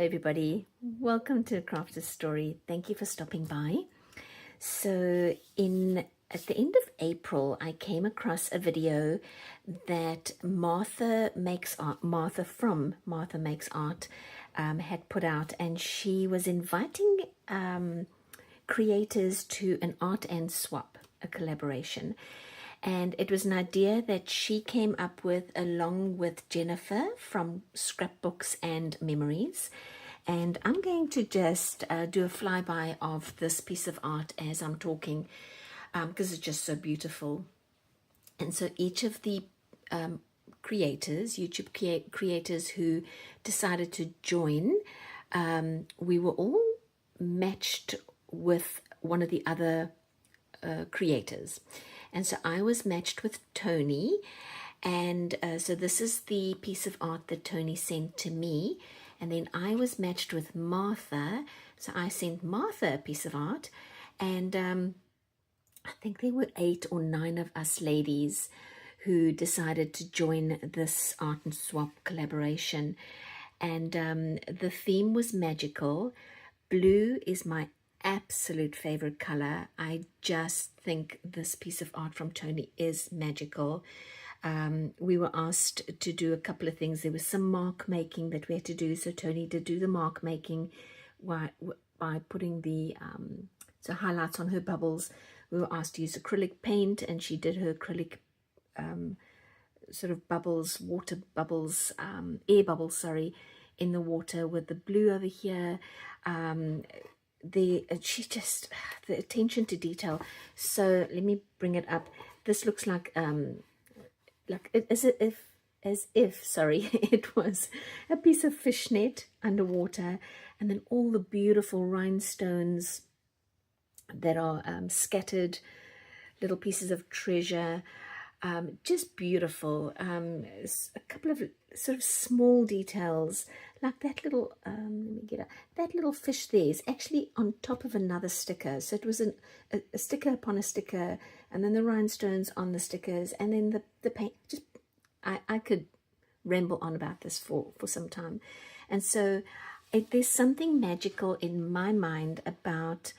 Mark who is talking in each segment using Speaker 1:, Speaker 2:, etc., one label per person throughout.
Speaker 1: everybody, welcome to Crafter's Story. Thank you for stopping by. So at the end of April, I came across a video that Martha Makes Art had put out, and she was inviting creators to an art and swap, a collaboration. And it was an idea that she came up with along with Jennifer from Scrapbooks and Memories. And I'm going to just do a flyby of this piece of art as I'm talking, because it's just so beautiful. And so each of the YouTube creators who decided to join, we were all matched with one of the other creators. And so I was matched with Toni, and so this is the piece of art that Toni sent to me. And then I was matched with Martha, so I sent Martha a piece of art, and I think there were 8 or 9 of us ladies who decided to join this art and swap collaboration. And the theme was magical. Blue is my absolute favorite color. I just think this piece of art from Toni is magical. We were asked to do a couple of things. There was some mark making that we had to do, so Toni did do the mark making by putting the so highlights on her bubbles. We were asked to use acrylic paint, and she did her acrylic sort of bubbles, water bubbles, air bubbles, sorry, in the water with the blue over here. The attention to detail. So let me bring it up. This looks like as if sorry, it was a piece of fishnet underwater, and then all the beautiful rhinestones that are scattered, little pieces of treasure. Just beautiful. A couple of sort of small details, like that little that little fish there is actually on top of another sticker. So it was a sticker upon a sticker, and then the rhinestones on the stickers, and then the paint. Just I could ramble on about this for some time. And so there's something magical in my mind about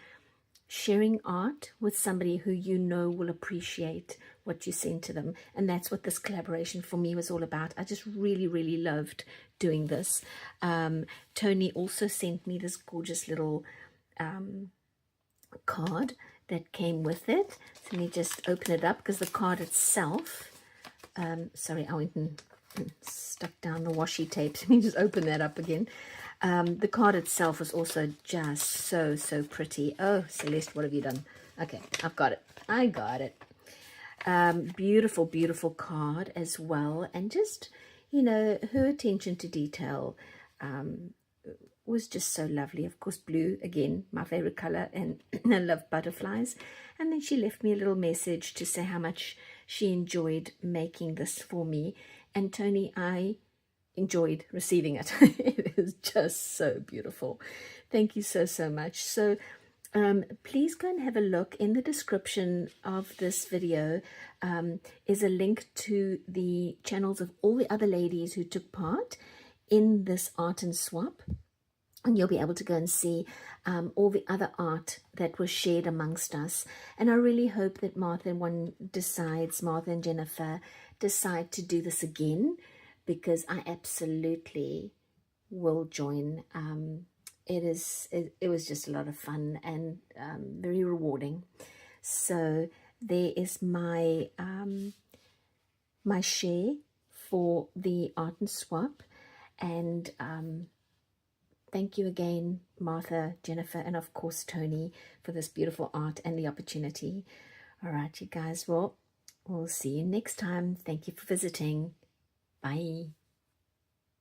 Speaker 1: sharing art with somebody who you know will appreciate what you send to them. And that's what this collaboration for me was all about. I just really loved doing this. Toni also sent me this gorgeous little card that came with it. So let me just open it up, because the card itself, sorry, I went and stuck down the washi tape. Let me just open that up again. The card itself is also just so pretty. Oh, Celeste, what have you done? Okay, I've got it. I got it. Beautiful card as well. And just, you know, her attention to detail was just so lovely. Of course, blue, again, my favorite color, and I love butterflies. And then she left me a little message to say how much she enjoyed making this for me. And Toni, I enjoyed receiving it. It is just so beautiful. Thank you so much. So please go and have a look. In the description of this video is a link to the channels of all the other ladies who took part in this art and swap, and you'll be able to go and see all the other art that was shared amongst us. And I really hope that Martha and Jennifer decide to do this again, because I absolutely will join. It was just a lot of fun and very rewarding. So there is my my share for the art and swap, and thank you again, Martha, Jennifer, and of course Toni, for this beautiful art and the opportunity. All right, you guys, well, we'll see you next time. Thank you for visiting. Bye.